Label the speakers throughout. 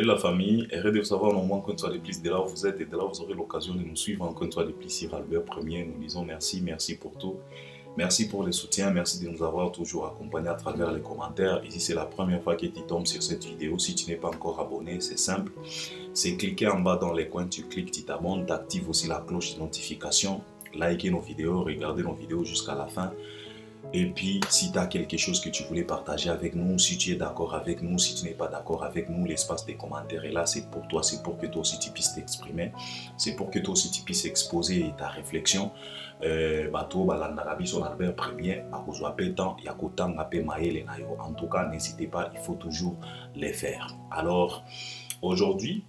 Speaker 1: Salut la famille, heureux de vous savoir normalement quand soit de plus de là où vous êtes et de là où vous aurez l'occasion de nous suivre quand soit de plus sur Albert Premier. Nous disons merci, merci pour tout. Merci pour le soutien, merci de nous avoir toujours accompagnés à travers les commentaires. Ici c'est la première fois que tu tombes sur cette vidéo. Si tu n'es pas encore abonné, c'est simple. C'est cliquer en bas dans les coins, tu cliques, tu t'abonnes, tu actives aussi la cloche de notification. Likez nos vidéos, regardez nos vidéos jusqu'à la fin. Et puis, si tu as quelque chose que tu voulais partager avec nous, si tu es d'accord avec nous, si tu n'es pas d'accord avec nous, l'espace des commentaires est là, c'est pour toi, c'est pour que toi aussi tu puisses t'exprimer, c'est pour que toi aussi tu puisses exposer ta réflexion. En tout cas, n'hésitez pas, il faut toujours les faire. Alors, aujourd'hui,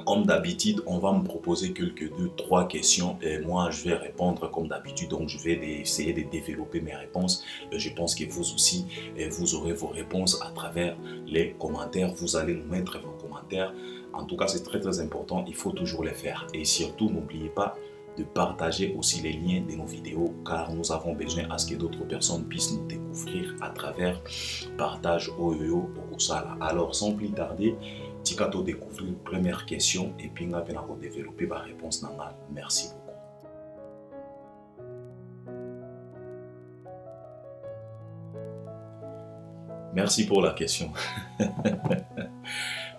Speaker 1: comme d'habitude, on va me proposer quelques 2-3 questions et moi je vais répondre comme d'habitude. Donc je vais essayer de développer mes réponses. Je pense que vous aussi, vous aurez vos réponses à travers les commentaires. Vous allez nous mettre vos commentaires. En tout cas, c'est très important. Il faut toujours les faire. Et surtout, n'oubliez pas de partager aussi les liens de nos vidéos car nous avons besoin à ce que d'autres personnes puissent nous découvrir à travers partage OEO au Sala. Alors, sans plus tarder, Tikato découvrir première question et puis on va développer ma réponse. Merci beaucoup. Merci pour la question.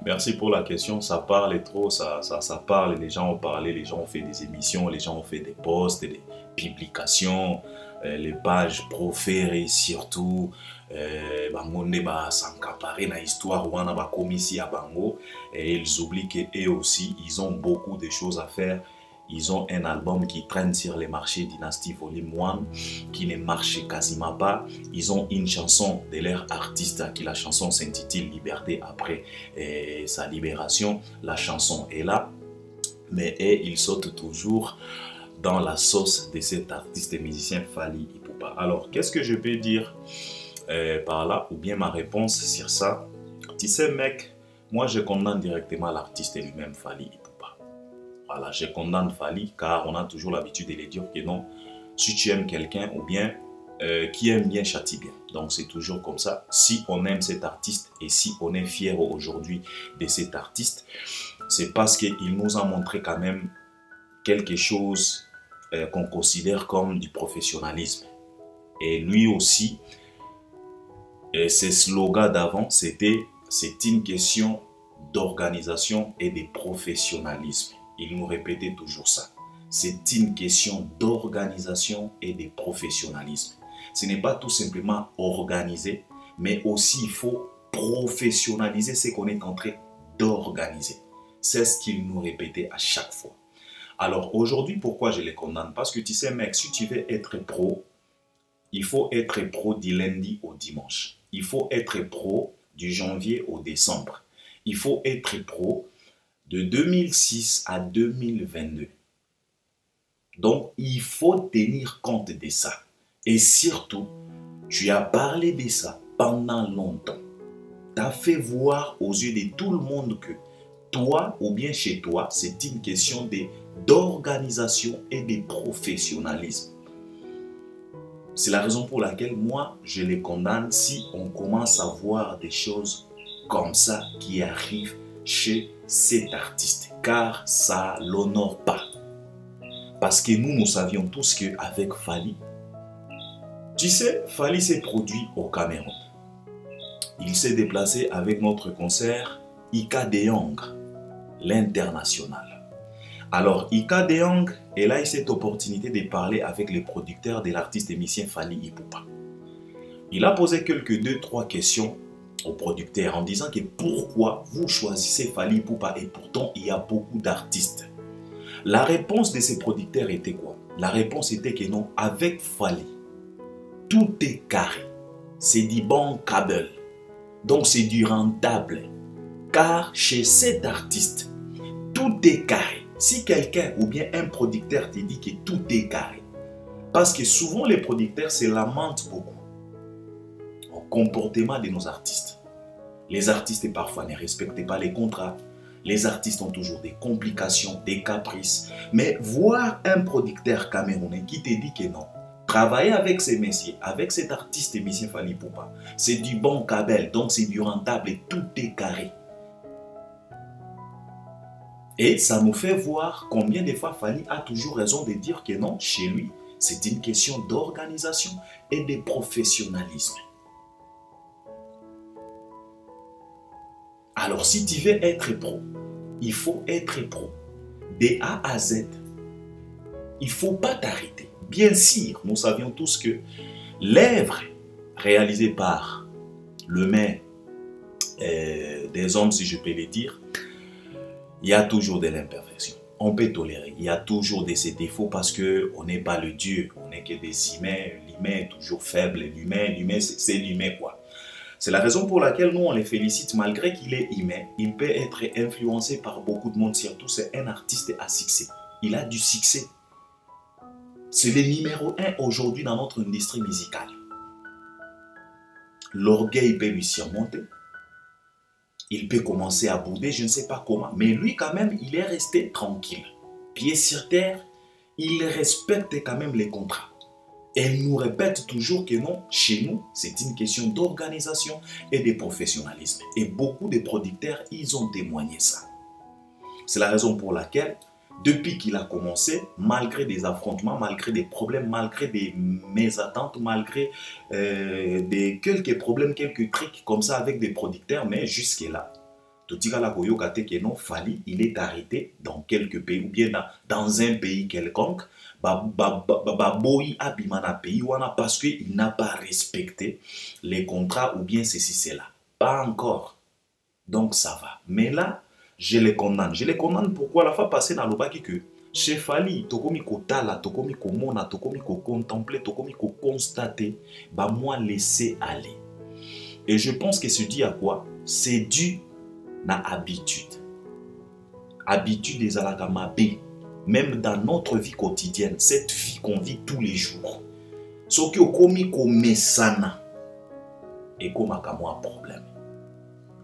Speaker 1: Merci pour la question. Ça parle trop, ça parle. Les gens ont parlé, les gens ont fait des émissions, les gens ont fait des posts, des publications, les pages proférées surtout. S'encaparer dans l'histoire où on a commis ici à Bango et ils oublient qu'eux aussi ils ont beaucoup de choses à faire. Ils ont un album qui traîne sur les marchés Dynasty Volume 1 qui ne marche quasiment pas. Ils ont une chanson de leur artiste qui la chanson s'intitule Liberté après sa libération. La chanson est là, mais ils sautent toujours dans la sauce de cet artiste et musicien Fally Ipupa. Alors, qu'est-ce que je peux dire par là, ou bien ma réponse sur ça? Tu sais mec, moi je condamne directement l'artiste lui-même, Fally Ipupa. Voilà, je condamne Fally car on a toujours l'habitude de le dire que non, si tu aimes quelqu'un ou bien qui aime bien châtie bien. Donc c'est toujours comme ça. Si on aime cet artiste et si on est fier aujourd'hui de cet artiste, c'est parce qu'il nous a montré quand même quelque chose qu'on considère comme du professionnalisme. Et lui aussi, et ses slogans d'avant, c'était « c'est une question d'organisation et de professionnalisme ». Il nous répétait toujours ça. C'est une question d'organisation et de professionnalisme. Ce n'est pas tout simplement organiser, mais aussi il faut professionnaliser ce qu'on est en train d'organiser. C'est ce qu'il nous répétait à chaque fois. Alors aujourd'hui, pourquoi je les condamne? Parce que tu sais mec, si tu veux être pro, il faut être pro du lundi au dimanche. Il faut être pro du janvier au décembre. Il faut être pro de 2006 à 2022. Donc, il faut tenir compte de ça. Et surtout, tu as parlé de ça pendant longtemps. Tu as fait voir aux yeux de tout le monde que toi, ou bien chez toi, c'est une question d'organisation et de professionnalisme. C'est la raison pour laquelle moi, je les condamne si on commence à voir des choses comme ça qui arrivent chez cet artiste. Car ça ne l'honore pas. Parce que nous savions tous qu'avec Fally, tu sais, Fally s'est produit au Cameroun. Il s'est déplacé avec notre concert Ika De Jong, l'international. Alors, Ika De Jong, elle a eu cette opportunité de parler avec les producteurs de l'artiste et musicien Fally Ipupa. Il a posé quelques 2-3 questions aux producteurs en disant que pourquoi vous choisissez Fally Ipupa et pourtant il y a beaucoup d'artistes. La réponse de ces producteurs était quoi? La réponse était que non, avec Fally, tout est carré. C'est du bon câble. Donc c'est du rentable. Car chez cet artiste, tout est carré. Si quelqu'un ou bien un producteur te dit que tout est carré, parce que souvent les producteurs se lamentent beaucoup au comportement de nos artistes. Les artistes parfois ne respectent pas les contrats. Les artistes ont toujours des complications, des caprices. Mais voir un producteur camerounais qui te dit que non, travailler avec ces messieurs, avec cet artiste musicien Fally Ipupa, c'est du bon câble, donc c'est du rentable et tout est carré. Et ça nous fait voir combien de fois Fally a toujours raison de dire que non, chez lui, c'est une question d'organisation et de professionnalisme. Alors, si tu veux être pro, il faut être pro. De A à Z. Il ne faut pas t'arrêter. Bien sûr, nous savions tous que l'œuvre réalisée par le maire des hommes, si je peux le dire, il y a toujours de l'imperfection. On peut tolérer. Il y a toujours de ces défauts parce qu'on n'est pas le Dieu. On n'est que des humains. L'humain est toujours faible. L'humain, c'est l'humain, quoi. C'est la raison pour laquelle nous, on les félicite. Malgré qu'il est humain, il peut être influencé par beaucoup de monde. Surtout, c'est un artiste à succès. Il a du succès. C'est le numéro 1 aujourd'hui dans notre industrie musicale. L'orgueil peut lui surmonter. Il peut commencer à bouder, je ne sais pas comment. Mais lui, quand même, il est resté tranquille. Pied sur terre, il respecte quand même les contrats. Et il nous répète toujours que non, chez nous, c'est une question d'organisation et de professionnalisme. Et beaucoup de producteurs, ils ont témoigné ça. C'est la raison pour laquelle, depuis qu'il a commencé, malgré des affrontements, malgré des problèmes, malgré des mésattentes, malgré quelques problèmes, quelques trucs comme ça avec des producteurs, mais jusque-là, Fally, il est arrêté dans quelques pays ou bien dans un pays quelconque, parce qu'il n'a pas respecté les contrats ou bien ceci, cela. Pas encore. Donc ça va. Mais là, je les condamne. Je les condamne pourquoi la fois passée dans le bac que chez Fally, tokomi kotala, tokomi komona, tokomi contempler, tokomi constater, moi laisser aller. Et je pense que c'est dû à quoi? C'est dû à habitude. Habitude des alagamabé. Même dans notre vie quotidienne, cette vie qu'on vit tous les jours. Ce qui est comme sana et comme un problème.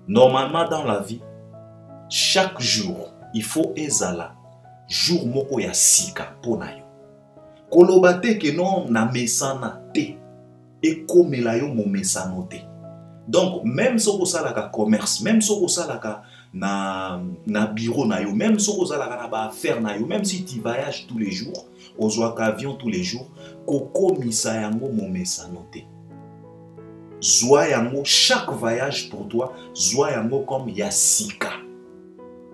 Speaker 1: Normalement dans la vie, chaque jour, il faut ezala jour moko ya sika pona yo. Kolobate ke non na mesana te et comme la yo mo mesano te. Donc même si vous avez un commerce, même si vous avez un bureau, même si vous avez une affaire, même si tu voyages tous les jours, aux avions tous les jours, koko misayango mo mesano te. Zoayango, chaque voyage pour toi, zoayango comme yasika.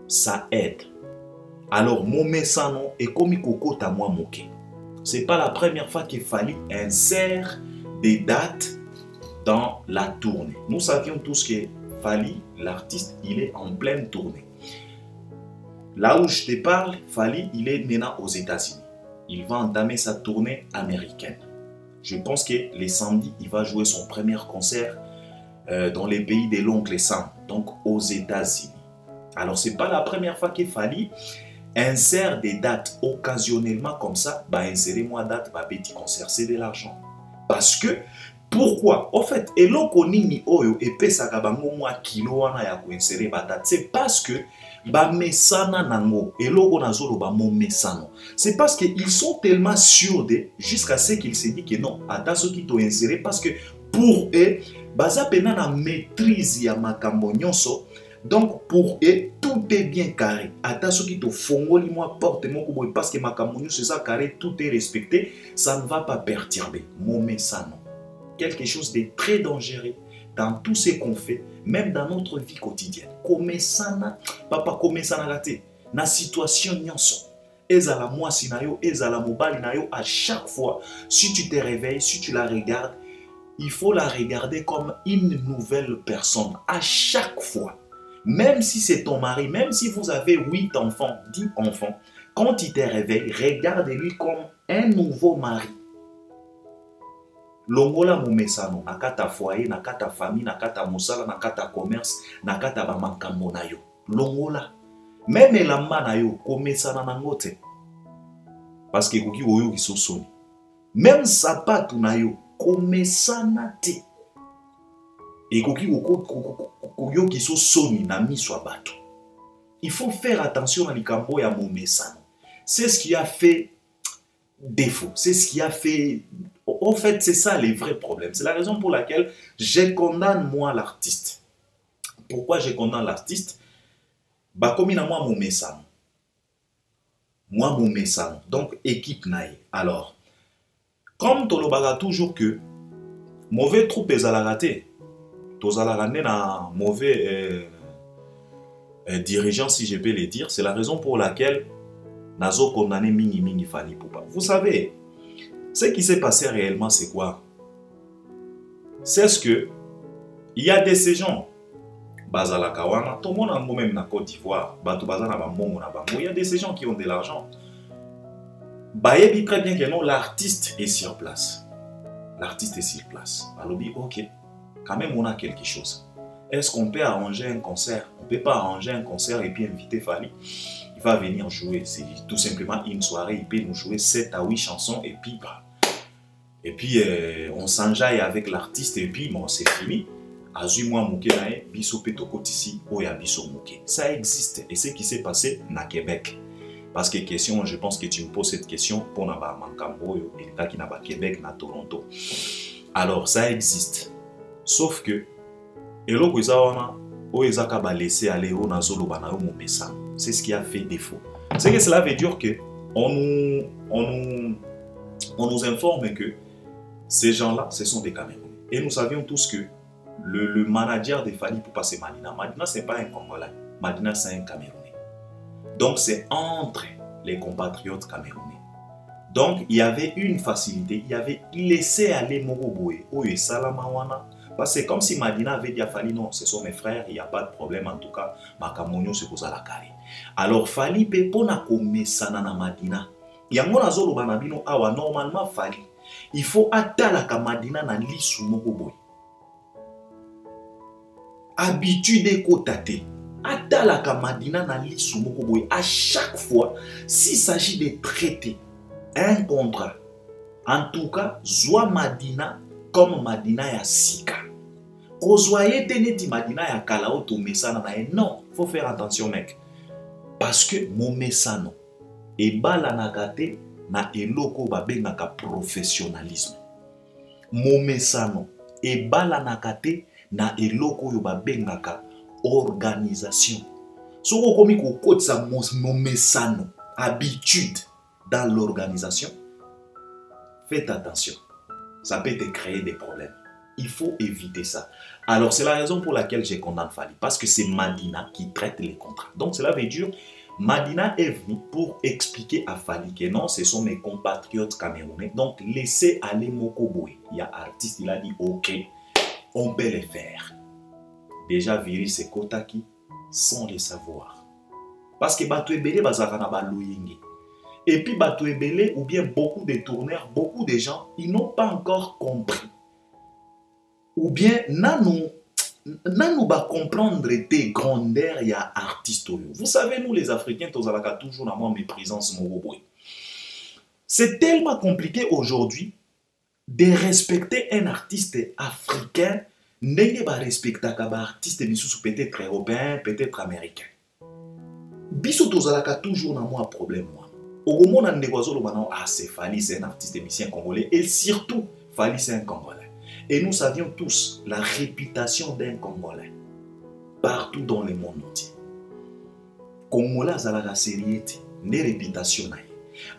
Speaker 1: Ça aide. Alors, mon mesano est comme Koko Tamwa Moke. Ce n'est pas la première fois qu'il fallait insère des dates dans la tournée. Nous savions tous que Fally, l'artiste, il est en pleine tournée. Là où je te parle, Fally, il est maintenant aux États-Unis. Il va entamer sa tournée américaine. Je pense que les samedis, il va jouer son premier concert dans les pays de l'oncle Sam, donc aux États-Unis. Alors, ce n'est pas la première fois que Fally insère des dates occasionnellement comme ça. Insérez-moi date, petit concert, c'est de l'argent. Parce que, pourquoi? En fait, eloko nini oyo epesaka bango mwa kilo wana ya koinsere date. C'est parce que mesana nango eloko nazolo mo mesano. C'est parce qu'ils sont tellement sûrs de jusqu'à ce qu'ils se disent que non, ata soki to insérer parce que pour eux, baza pena na maîtrise ya makambo nyonso. Donc pour eux, tout est bien carré. Ata soki to fongoli moi porte moko boy parce que makambo nyonso c'est ça carré, tout est respecté, ça ne va pas perturber mo mesano. Quelque chose de très dangereux dans tout ce qu'on fait, même dans notre vie quotidienne. Komesana, papa komesana gate, na situation nyonso. Ezala mwasi na yo, ezala mobali na yo, à chaque fois, si tu te réveilles, si tu la regardes, il faut la regarder comme une nouvelle personne. À chaque fois. Même si c'est ton mari, même si vous avez 8 enfants, 10 enfants, quand il te réveille, regarde-lui comme un nouveau mari. Longola momesano, nakata foyer, nakata famille, nakata mosala, nakata commerce, nakata bamakambo na yo. Longola. Même elamba na yo, komesana nango te. Parce que koki oyo ki so soni. Même sapatu na yo, komesana te. Et koki oyo ki so soni na miso bato. Il faut faire attention à likambo ya momesano. C'est ce qui a fait défaut. C'est ce qui a fait... En fait, c'est ça les vrais problèmes. C'est la raison pour laquelle je condamne moi l'artiste. Pourquoi je condamne l'artiste? Bakomi na moi momesano. moi mon message. Donc équipe naïe. Alors, comme tolobaga toujours que mauvais troupe ezalaka te, tozalaka nde na mauvais dirigeant, si je peux le dire. C'est la raison pour laquelle nazo condamné mingi Fally Ipupa. Vous savez, ce qui s'est passé réellement, c'est quoi? C'est ce que il y a de ces gens, bazalaka wana, tout le monde même na Côte d'Ivoire, bato bazana ba mbongo na bango, il y a de ces gens qui ont de l'argent. Bayebi très bien que non, l'artiste est sur place. L'artiste est sur place. Alors dit, ok, quand même on a quelque chose. Est-ce qu'on peut arranger un concert? On ne peut pas arranger un concert et puis inviter Fally. Il va venir jouer. C'est tout simplement une soirée. Il peut nous jouer 7 à 8 chansons et puis, on s'enjaille avec l'artiste et puis bon, c'est fini. Azui-moi mouke nae, biso petoko tisi, oya biso mouke. Ça existe. Et ce qui s'est passé na Québec. Parce que question, je pense que tu me poses cette question pour Naba Mankambo et le qui Naba Québec, na Toronto. Alors, ça existe. Sauf que, eloko izawana, o ezaka ba laisser aller au nazolo banayo mon message. C'est ce qui a fait défaut. C'est que cela veut dire que on nous informe que ces gens-là, ce sont des Camerounais. Et nous savions tous que le manager de Fally Ipupa, c'est Madina. Madina, ce n'est pas un Congolais. Madina, c'est un Camerounais. Donc, c'est entre les compatriotes camerounais. Donc, il y avait une facilité. Il y avait laissé aller Mogoboe. Oye, Salamawana. Parce que c'est comme si Madina avait dit à Fally, non, ce sont mes frères, il n'y a pas de problème. En tout cas, Makamonyo, c'est pour ça la carré. Alors, Fally, pepona kome sanana Madina. Il y a mon azolo banabino awa, normalement, Fally. Il faut atalaka Madina na lisu Mogoboe. Habitude kotate. Atalaka Madina na lisu Mogoboe. À chaque fois, s'il s'agit de traiter un contrat, en tout cas, Zwa Madina comme Madina ya Sika. Kozwaye teneti Madina ya Kalao to mesana na e. Non, faut faire attention mec. Parce que mon mesano e bala nakate na eloko babengaka professionnalisme. Mon mesano e bala nakate na eloko yo babengaka organisation. Si vous avez mon mesano, habitude dans l'organisation, faites attention. Ça peut te créer des problèmes. Il faut éviter ça. Alors, c'est la raison pour laquelle j'ai condamné Fally. Parce que c'est Madina qui traite les contrats. Donc, cela veut dire, Madina est venue pour expliquer à Fally que non, ce sont mes compatriotes camerounais. Donc, laissez aller Mokoboe. Il y a un artiste, il a dit, ok, on peut les faire. Déjà, virus et Kotaki, sans le savoir. Parce que Bato Ebele, Bazarana Baloyenge. Et puis Bato Ebele, ou bien beaucoup de tourneurs, beaucoup de gens, ils n'ont pas encore compris. Ou bien, nous va comprendre des grandeurs, il y a artistes. Vous savez, nous les Africains, nous avons toujours la moins méprisance. C'est tellement compliqué aujourd'hui de respecter un artiste africain. N'est pas respecter un artiste peut-être européen, peut-être américain. Biso tozalaka toujours na moi problème moi. Au moment où c'est Fally, c'est un artiste émissien congolais et surtout Fally c'est un Congolais. Et nous savions tous la réputation d'un Congolais partout dans le monde entier. Congolais zalaka sériété, ne réputation na.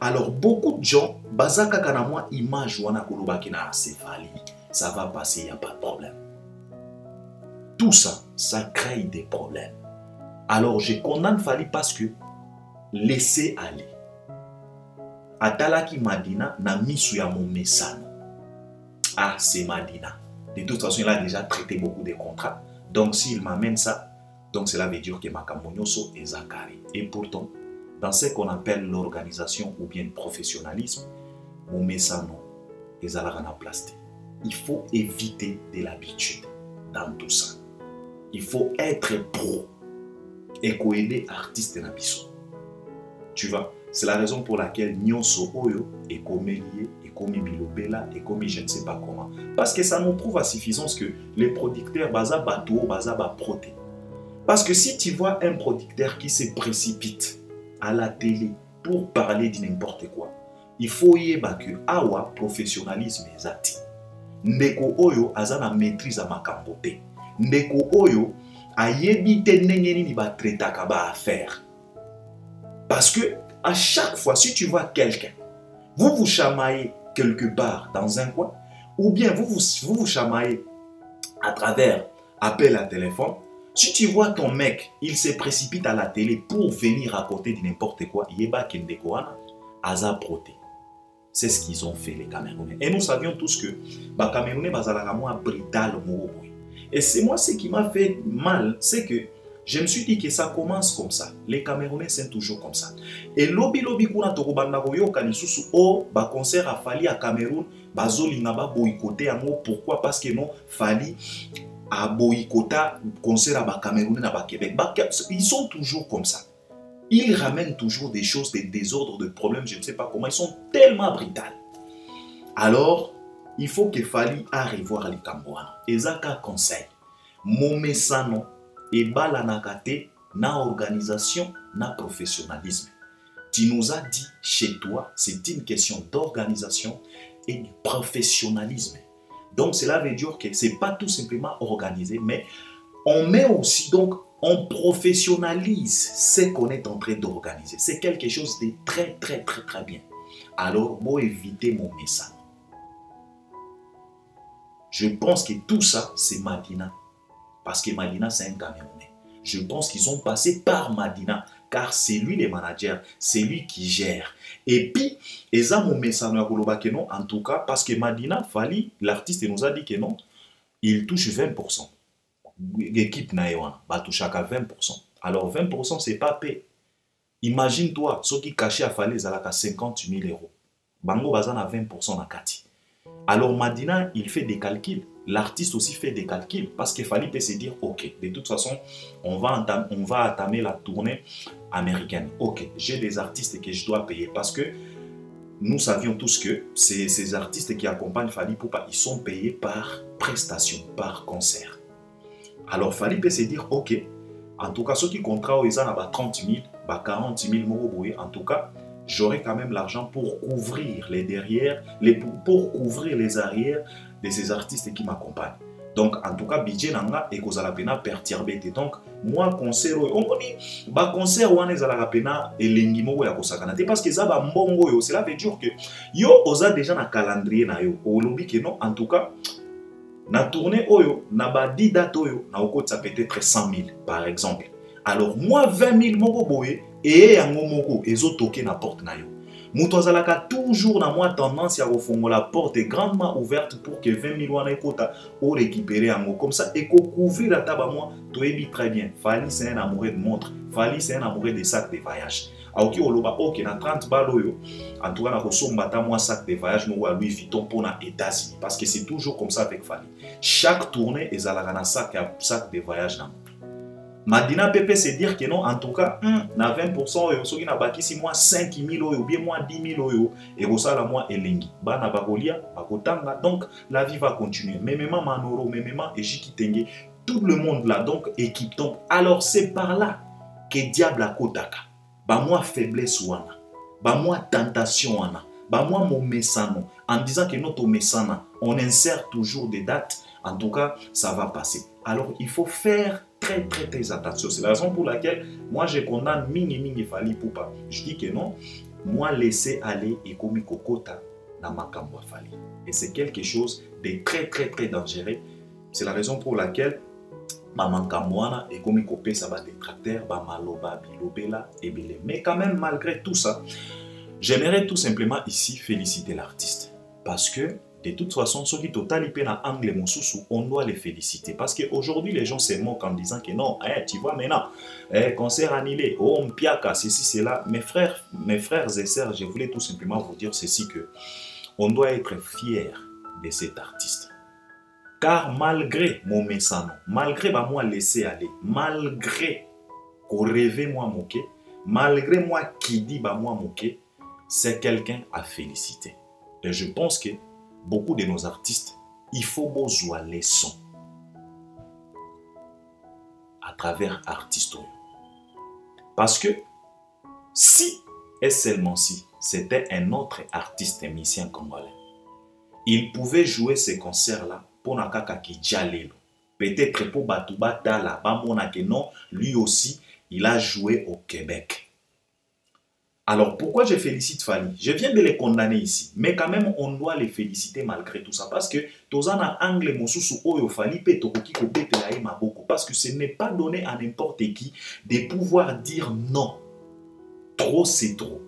Speaker 1: Alors beaucoup de gens bazaka kana moi image wana kolobaki na c'est Fally, ça va passer, il y a pas de problème. Tout ça, ça crée des problèmes. Alors je condamne Fally parce que laissez aller. Atalaki Madina na misu ya mon mesano. Ah, c'est Madina. De toute façon, il a déjà traité beaucoup de contrats. Donc s'il m'amène ça, donc cela veut dire que Makamonyoso est Zakari. Et pourtant, dans ce qu'on appelle l'organisation ou bien le professionnalisme, mon mesano est Zalarana Plasté. Il faut éviter de l'habitude dans tout ça. Il faut être pro et aider artiste na biso. Tu vois, c'est la raison pour laquelle Nyonso Oyo est comme lié, est comme Bilobela, est comme je ne sais pas comment. Parce que ça nous prouve à suffisance que les producteurs baza bateau, baza ba proté. Parce que si tu vois un producteur qui se précipite à la télé pour parler de n'importe quoi, il faut y que awa professionnalisme ezati. Ndeko Oyo azana maîtrise à makambote. Ndeko Oyo ayebi te ndenge nini ba traitaka ba affaire. Parce que À chaque fois, si tu vois quelqu'un, vous vous chamaillez quelque part dans un coin, ou bien vous chamaillez à travers appel à téléphone, si tu vois ton mec, il se précipite à la télé pour venir à côté de n'importe quoi, yeba kendeko wana, aza proté. C'est ce qu'ils ont fait les Camerounais. Et nous savions tous que les Camerounais bazalaka moi brutal moko. Et c'est moi ce qui m'a fait mal, c'est que je me suis dit que ça commence comme ça. Les Camerounais sont toujours comme ça. Et lobi kuna tokobanda koyoka lisusu o ba concert a Fali à Cameroun, bazolinga ba boycotter yango. Pourquoi? Parce que non Fali a boycotté concert à ba Camerounais na ba Québec. Ils sont toujours comme ça. Ils ramènent toujours des choses, des désordres, des problèmes, je ne sais pas comment. Ils sont tellement brutals. Alors, il faut que Fali aille voir les Camerounais. Et ça, conseil. Momesano et balanakate na organisation, na professionnalisme. Tu nous as dit chez toi, c'est une question d'organisation et de professionnalisme. Donc, cela veut dire que ce n'est pas tout simplement organisé, mais on met aussi, donc, on professionnalise ce qu'on est en train d'organiser. C'est quelque chose de très, très, très, très bien. Alors, pour éviter mon message. Je pense que tout ça, c'est Madina. Parce que Madina, c'est un Camerounais. Je pense qu'ils ont passé par Madina, car c'est lui le manager, c'est lui qui gère. Et puis, ça mon message que non, en tout cas, parce que Madina, Fali, l'artiste nous a dit que non, il touche 20%. L'équipe Naïwan va toucher à 20%. Alors 20%, c'est pas payé. Imagine-toi, ceux qui cachaient à Fali, ils ont 50 000 euros. Bango Bazan a 20% à Kati. Alors Madina, il fait des calculs. L'artiste aussi fait des calculs parce qu'il fallait peut se dire, ok, de toute façon, on va entamer la tournée américaine. Ok, j'ai des artistes que je dois payer parce que nous savions tous que ces artistes qui accompagnent Fally Ipupa, ils sont payés par prestation, par concert. Alors Fally peut se dire, ok, en tout cas, ceux qui contrat ils ont 30 000, 40 000 euros, en tout cas, j'aurai quand même l'argent pour couvrir les derrière, pour couvrir les arrières de ces artistes qui m'accompagnent. Donc, en tout cas, budget nanga et cause la pena perturbé. Donc, moi, concert, on dit, bah concert ou anes la pena et l'engimo ya kosakana. Parce que ça va mbongo yo, cela veut dire que yo osa déjà na calendrier na yo. Au lobby que non, en tout cas, na tournée oyo, na ba 10 dates oyo, na oko ça peut-être 100 000 par exemple. Alors, moi 20 000 moko boye et yango moko ezo toke na porte na yo. Moutouazalaka toujours na moi tendance à refongo la porte est grandement ouverte pour que 20 000 wana ekota ou récupérer yango comme ça et qu'on couvrir la table à moi, toebi très bien. Fally c'est un amoureux de montre, Fally c'est un amoureux de sacs de voyage. Aoki oloba ok na 30 baloyo, en tout cas na kosombata moi sac de voyage mo Louis Vuitton pour na États-Unis parce que c'est toujours comme ça avec Fally. Chaque tournée ezalaka na sac de voyage na. Madina Pepe se dire que non, en tout cas, na 20%, et na baki si moi 5 000 ou bien moi 10 000 euros, et ça la moi elengi. Ba na bakolia, bakotanga, donc la vie va continuer. Mais même Manoro, même et Jikitenge, tout le monde là, donc équipe. Donc, alors c'est par là que diable a kotaka. Ba moi faiblesse wana, ba moi tentation wana, ba moi mon messano. En disant que notre messana, on insère toujours des dates, en tout cas, ça va passer. Alors, il faut faire très attention. C'est la raison pour laquelle moi je condamne mingi Fally Ipupa. Je dis que non, moi laisser aller et comme kokota na makambo Fally. Et c'est quelque chose de très dangereux. C'est la raison pour laquelle ma makambo wana et comme kopé ça va détracteur, ba maloba bilobela et belé. Mais quand même malgré tout ça, j'aimerais tout simplement ici féliciter l'artiste parce que de toute façon, ceux qui total na angle mosusu, on doit les féliciter. Parce qu'aujourd'hui, les gens se moquent en disant que non, tu vois maintenant, concert annulé, oh, mpiaka, ceci, cela. Mes frères et sœurs, je voulais tout simplement vous dire ceci que on doit être fier de cet artiste. Car malgré mon message, malgré moi laisser aller, malgré qu'on rêvait moi moquer, malgré moi qui dit moi moquer, c'est quelqu'un à féliciter. Et je pense que beaucoup de nos artistes, il faut besoin les sons à travers artistes. Parce que si et seulement si c'était un autre artiste musicien congolais, il pouvait jouer ces concerts-là pour Nakaka Kijalelo. Peut-être pour Batouba Dala, Bamona que non, lui aussi, il a joué au Québec. Alors, pourquoi je félicite Fally? Je viens de les condamner ici, mais quand même, on doit les féliciter malgré tout ça. Parce que, tozana angle mosusu oyo Fally pe tokoki kobetela ye maboko. Parce que ce n'est pas donné à n'importe qui de pouvoir dire non. Trop, c'est trop.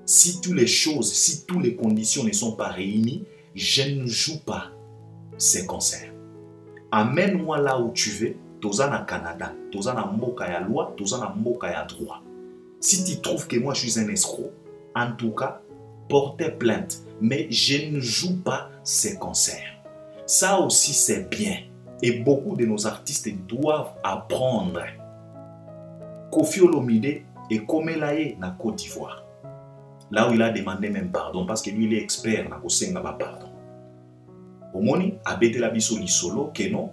Speaker 1: Si toutes les choses, si toutes les conditions ne sont pas réunies, je ne joue pas ces concerts. Amène-moi là où tu veux, tozana Canada, tozana mboka ya loi, tozana mboka ya droit. Si tu trouves que moi je suis un escroc, en tout cas, portez plainte. Mais je ne joue pas ces concerts. Ça aussi c'est bien. Et beaucoup de nos artistes doivent apprendre. Koffi Olomide et Komelaye na Côte d'Ivoire. Là où il a demandé même pardon parce que lui il est expert na kosenga ba pardon. Omoni abete la biso li solo que non.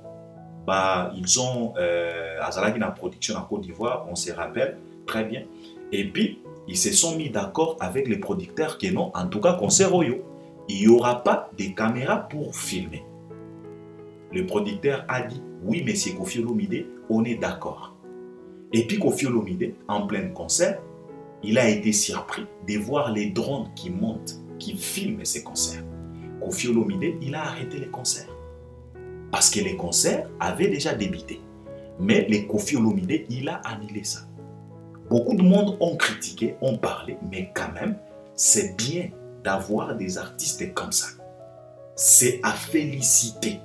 Speaker 1: Bah ils ont azalaki na production en Côte d'Ivoire, on se rappelle très bien. Et puis, ils se sont mis d'accord avec les producteurs que non, en tout cas, concert Oyo, il n'y aura pas de caméras pour filmer. Le producteur a dit, oui, monsieur Koffi Olomide, on est d'accord. Et puis Koffi Olomide, en plein concert, il a été surpris de voir les drones qui montent, qui filment ces concerts. Koffi Olomide, il a arrêté les concerts. Parce que les concerts avaient déjà débuté. Mais le Koffi Olomide, il a annulé ça. Beaucoup de monde ont critiqué, ont parlé, mais quand même, c'est bien d'avoir des artistes comme ça. C'est à féliciter,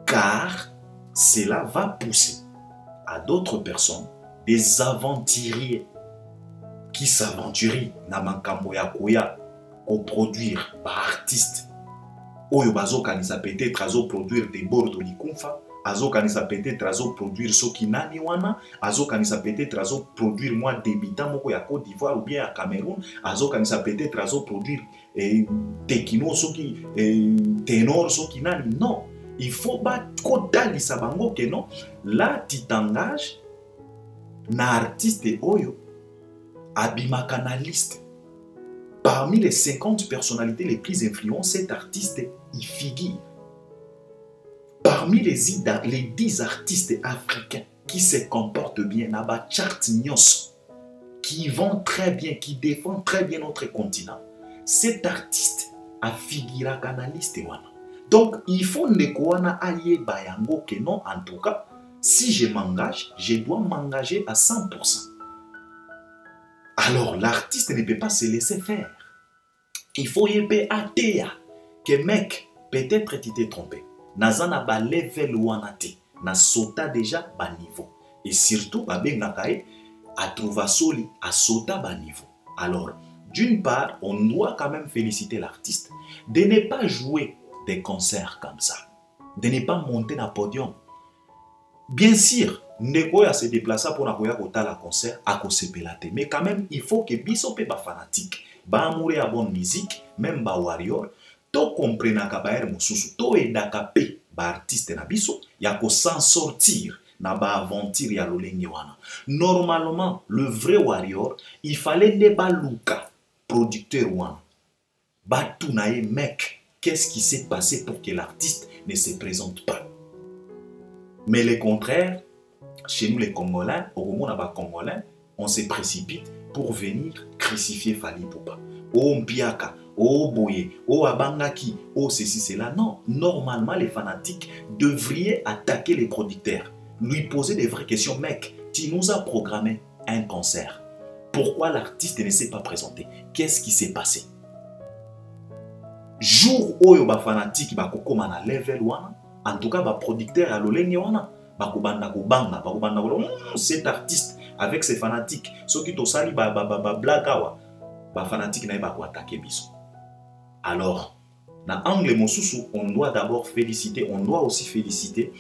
Speaker 1: car cela va pousser à d'autres personnes, des aventuriers qui s'aventurent dans makambo ya koya ko produire par artiste. Oyo bazo kanisa peut-être azo produire des bords likumfa. Azo kanisa peut-être azo produire soki nani wana, azo kanisa peut-être azo produire moi débutant moko ya Côte d'Ivoire ou bien à Cameroun, azo kanisa peut-être azo produire tekino soki ténor soki nani. Non, il faut pas kodalisa bango que non. Là tu t'engages na artiste oyo abimaka na liste. Parmi les 50 personnalités les plus influentes, cet artiste y figure. Parmi les 10 artistes africains qui se comportent bien, qui vont très bien, qui défendent très bien notre continent, cet artiste a figuré dans la liste. Donc, il faut que bayango que non, en tout cas, si je m'engage, je dois m'engager à 100%. Alors, l'artiste ne peut pas se laisser faire. Il faut y ater que mec, peut-être tu t'es trompé. Nazana ba level wanate, na sota déjà ba niveau. Et surtout, ba bengakae, à trouver soli, à sota ba niveau. Alors, d'une part, on doit quand même féliciter l'artiste de ne pas jouer des concerts comme ça, de ne pas monter dans le podium. Bien sûr, Ndeko ya se déplacer pour nakoya kota la concert à kosepelate. Mais quand même, il faut que biso pe ba fanatique, ba amoureux à bonne musique, même ba warrior, to comprena ka ba er mususu, to edaka pe ba artiste na biso, ya ko s'en sortir na ba aventure ya lolenge wana. Normalement, le vrai warrior, il fallait ne ba luka producteur wana. Ba tunaye mec, qu'est-ce qui s'est passé pour que l'artiste ne se présente pas? Mais le contraire, chez nous les Congolais, au moment où Congolais, on se précipite pour venir crucifier Fally Ipupa. Oh Mpiaka, oh Boye, oh Abangaki, oh ceci, cela. Non, normalement les fanatiques devraient attaquer les producteurs, lui poser des vraies questions. Mec, tu nous as programmé un concert. Pourquoi l'artiste ne s'est pas présenté? Qu'est-ce qui s'est passé? Jour où les fanatiques sont à level 1, en tout cas, les producteurs à l'olenge wana. Cet artiste avec ses fanatiques, ceux qui tosali blagawa, fanatiques n'aiment pas attaquer biso. Alors, dans angle mosusu, on doit d'abord féliciter, on doit aussi féliciter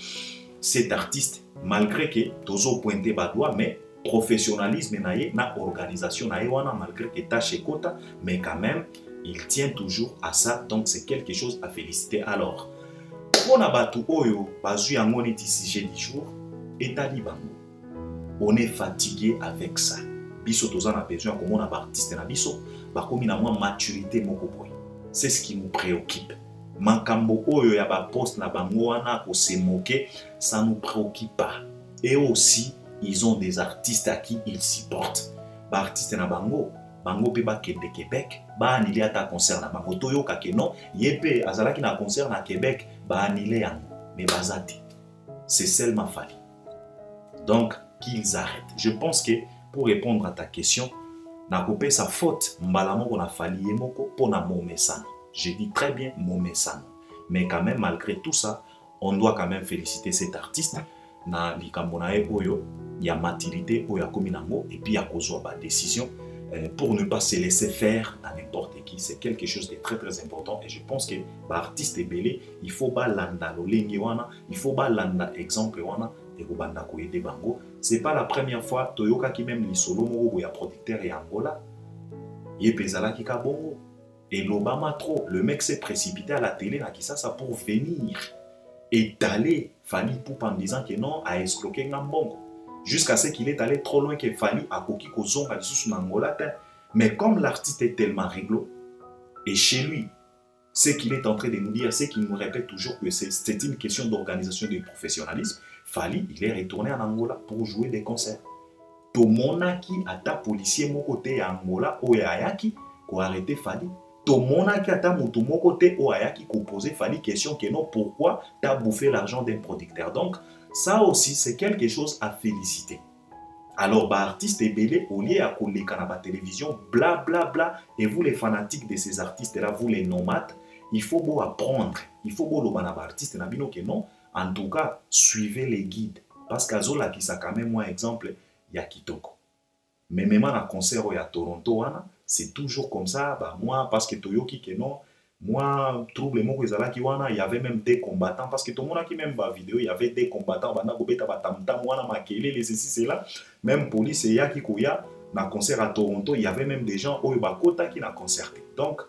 Speaker 1: cet artiste malgré que tozo pointé badoa, mais professionnalisme naie na organisation naie wana malgré que tâche kota, mais quand même il tient toujours à ça, donc c'est quelque chose à féliciter. Alors. On a battu oyo, bazu yango neti sujet du jour, etali bango. On est fatigué avec ça. Biso toza na besoin comme on a artiste na biso, bakomi na mwa maturité moko boy. C'est ce qui nous préoccupe. Mankambo oyo ya ba poste na bango wana ko se moquer, ça nous préoccupe pas. Et aussi, ils ont des artistes à qui ils supportent. Ba artiste na bango, bango pe ba de Québec ba annulé ata concert na bango toyo ka ke non yepé azalaki na concert na Québec ba annulé yango mais bazati c'est seulement Fally. Donc qu'ils arrêtent. Je pense que pour répondre à ta question na kopé sa faute mbala moko na Fally yemoko pona momesano. Je dis très bien momesano. Mais quand même malgré tout ça, on doit quand même féliciter cet artiste na likambo na ye oyo ya maturité oyo akomi nango et puis ya kozwa ba décision pour ne pas se laisser faire à n'importe qui. C'est quelque chose de très très important et je pense que l'artiste est belé, il faut ba landa lolengi wana, il faut ba landa exemple wana et ko banda ko aider bango. C'est pas la première fois toyoka ki même lisolo moko ya producteur et Angola. Ye pezala ki ka bongo. Et l'Obama trop, le mec s'est précipité à la télé à Kinshasa pour venir étaler Fally Ipupa en disant que non, a escroqué Ngambongo. Jusqu'à ce qu'il est allé trop loin que Fally a koki kozonga lisusu na Angola. Mais comme l'artiste est tellement réglo, et chez lui, ce qu'il est en train de nous dire, c'est qu'il nous répète toujours que c'est une question d'organisation et de professionnalisme. Fally, il est retourné en Angola pour jouer des concerts. Tomonaki ata policier mon côté à Angola, oyayaki, ko arrêté Fally. Tomonaki ata moto mon côté oyayaki, ko poser Fally question que non, pourquoi tu as bouffé l'argent d'un producteur. Donc, ça aussi, c'est quelque chose à féliciter. Alors, bah, artiste est belé, au lieu à coller la télévision, bla bla bla, et vous les fanatiques de ces artistes-là, vous les nomades, il faut beau apprendre, il faut beau le artiste nabino que non, en tout cas, suivez les guides. Parce qu'à Zola, qui ça quand même, moi, exemple, il y a Kitoko. Mais même à concert à Toronto, c'est toujours comme ça, bah, moi, parce que Toyoki, que non, moi, trouble moko ezala ki wana, il y avait même des combattants parce que tout le monde qui même ba vidéo, il y avait des combattants bana gobeta batamta wana makele les ceci c'est là, même police et ya ki koya na concert à Toronto, il y avait même des gens oyo bakota qui na concerté. Donc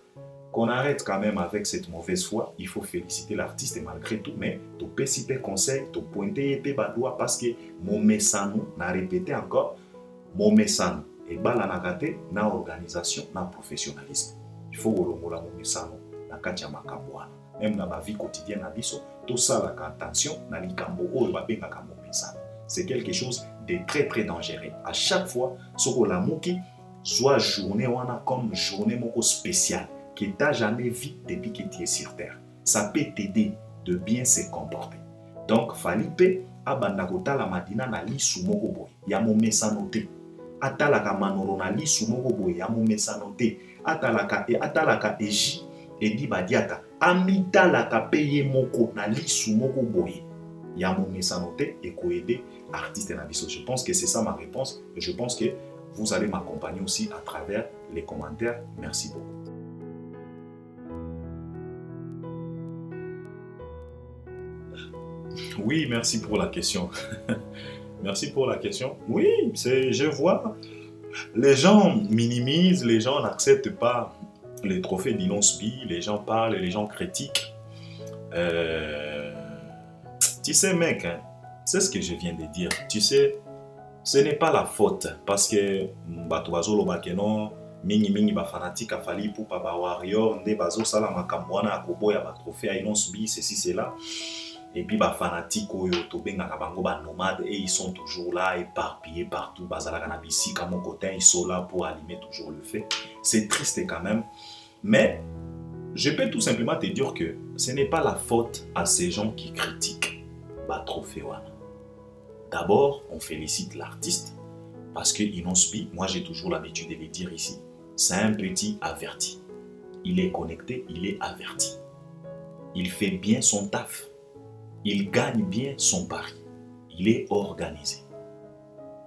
Speaker 1: qu'on arrête quand même avec cette mauvaise foi, il faut féliciter l'artiste malgré tout, mais to pesipe conseil, to pointer épée badoua parce que mon messano n'a répété encore, mon messano et bala na kate na organisation na professionnalisme. Il faut olongola mon messano. Même dans la vie quotidienne, tout ça, attention, c'est quelque chose de très très dangereux. À chaque fois, ce que la mouki soit journée comme journée spéciale que tu n'as jamais vu depuis que tu es sur terre. Ça peut t'aider de bien se comporter. Donc, Falipe, abandakota la madina na li sumoko boy. Ya mo mesanote. Atalaka manoro na li sumoko boy. Ya mo mesanote. Atalaka eji. Et dit badiata amita la kapeye moko na lisu moko boye ya mo mesanote et ko aider artiste na biso. Je pense que c'est ça ma réponse et je pense que vous allez m'accompagner aussi à travers les commentaires. Merci beaucoup. Oui, merci pour la question. Merci pour la question. Oui, je vois les gens minimisent, les gens n'acceptent pas les trophées d'Inospi, les gens parlent, les gens critiquent. Tu sais, mec, hein, c'est ce que je viens de dire. Tu sais, ce n'est pas la faute parce que Batuazolo Bakeno, mingi ba fanatique a Fally Ipupa ba warrior, nde bazo sala makambwana akoboya ba trophée à Inospi, ceci cela. Et puis ba fanatique oyo to benga bango ba nomades et ils sont toujours là éparpillés partout. Bazala kanabisi comme côté ils sont là pour allumer toujours le feu. C'est triste quand même. Mais je peux tout simplement te dire que ce n'est pas la faute à ces gens qui critiquent ba trophée wana. D'abord, on félicite l'artiste parce que Inospi, moi j'ai toujours l'habitude de le dire ici, c'est un petit averti. Il est connecté, il est averti. Il fait bien son taf. Il gagne bien son pari. Il est organisé.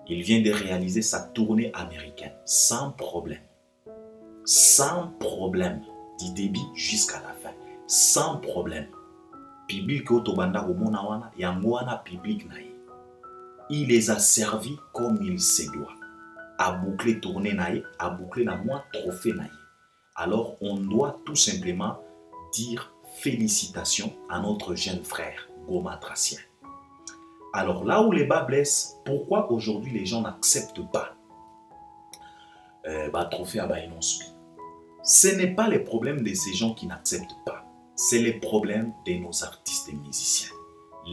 Speaker 1: Il vient de réaliser sa tournée américaine sans problème. Sans problème. Du début jusqu'à la fin. Sans problème. Public Otobanda Omona wana, Yangoana public naï. Il les a servis comme il se doit. À boucler tournée naï, à boucler na moi trophée naï. Alors on doit tout simplement dire félicitations à notre jeune frère Goma Tracien. Alors là où les bas blessent, pourquoi aujourd'hui les gens n'acceptent pas trophée à Inospi? Ce n'est pas les problèmes de ces gens qui n'acceptent pas, c'est les problèmes de nos artistes et musiciens.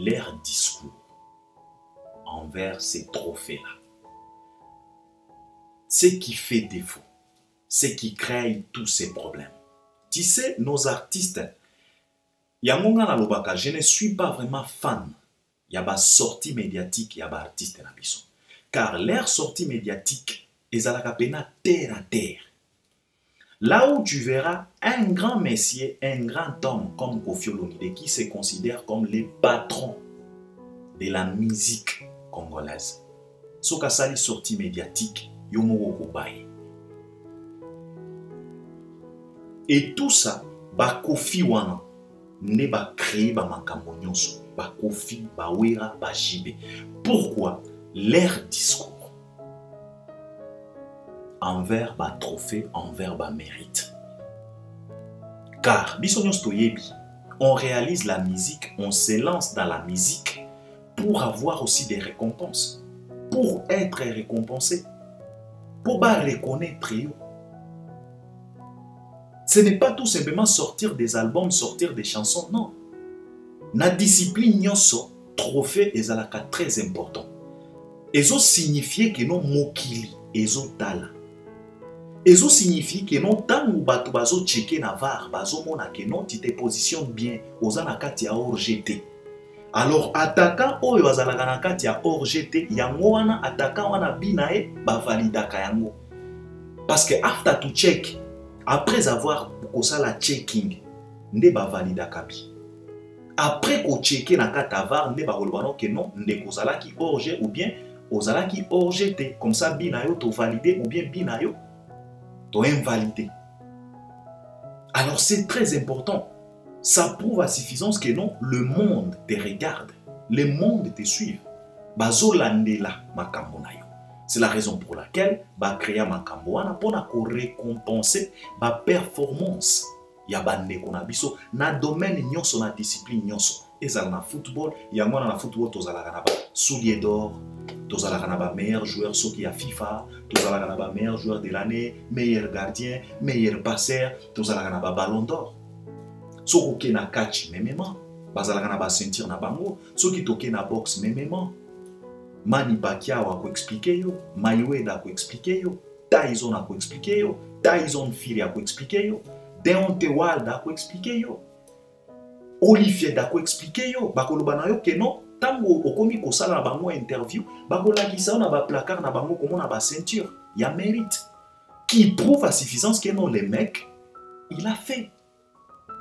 Speaker 1: Leur discours envers ces trophées-là. Ce qui fait défaut, ce qui crée tous ces problèmes. Tu sais, nos artistes, Yangonga na lobaka, je ne suis pas vraiment fan. Il y a des sorties médiatiques, il y a des artistes na biso. Car leur sortie médiatique est à la capena terre à terre. Là où tu verras un grand messier, un grand homme comme Koffi Olomide qui se considère comme les patrons de la musique congolaise. Soka sali sortie médiatique, yomo kobaye. Et tout ça, ba Koffi wana, ne ba créer ba makambo nyonso, ba Koffi, ba Wera, ba Jibe. Pourquoi? Leur discours envers ba trophée, envers ba mérite. Car, biso nyonso toyebi, on réalise la musique, on se lance dans la musique pour avoir aussi des récompenses, pour être récompensé, pour ba reconnaître yo. Ce n'est pas tout simplement sortir des albums, sortir des chansons, non. Na discipline nyonso, trophée ezalaka très important. Ezo signifie que non mokili, ezo tala. Ezo signifie que non tangu bato bazo checker na var, bazo mona que non tu te positionnes bien, oza na kati ya hors GT. Alors attaquant oyo azalaka na kati ya hors GT, yango wana attaquant wana binae ba validaka yango. Parce que after to check, après avoir kosala checking, nde ba validaka bi. Après ko checker na kati var, nde ba kolobano que non, nde kozalaki hors G ou bien ozalaki hors GT. Comme ça binayo to validé ou bien binayo to invalidé. Alors c'est très important. Ça prouve à suffisance que non, le monde te regarde, le monde te suit. Bazo landela makambo na yo. C'est la raison pour laquelle ba créer makambo wana pona ko récompenser ba performance ya bandeko na biso na domaine nyonso na discipline nyonso. Ezala na football, yango na football tozalaka na ba soulier d'or, tozalaka na ba meilleur joueur soki ya FIFA, tozalaka na ba meilleur joueur de l'année, meilleur gardien, meilleur passeur, tozalaka na ba ballon d'or. Soki oke na catch memement, bazalaka na ba ceinture na bango, soki toke na boxe memement. Manny Pacquiao ako expliquer yo, Mayweather ako expliquer yo, Tyson ako expliquer yo, Tyson Fury ako expliquer yo, Deontay Wilder ako expliquer yo, Olivier dako expliquer yo, bakoloba na yo que non, tango okomi kosala na bango interview, bakolakisa na ba placard na bango comme na ba ceinture, il y a mérite qui prouve à suffisance que non les mecs, il a fait.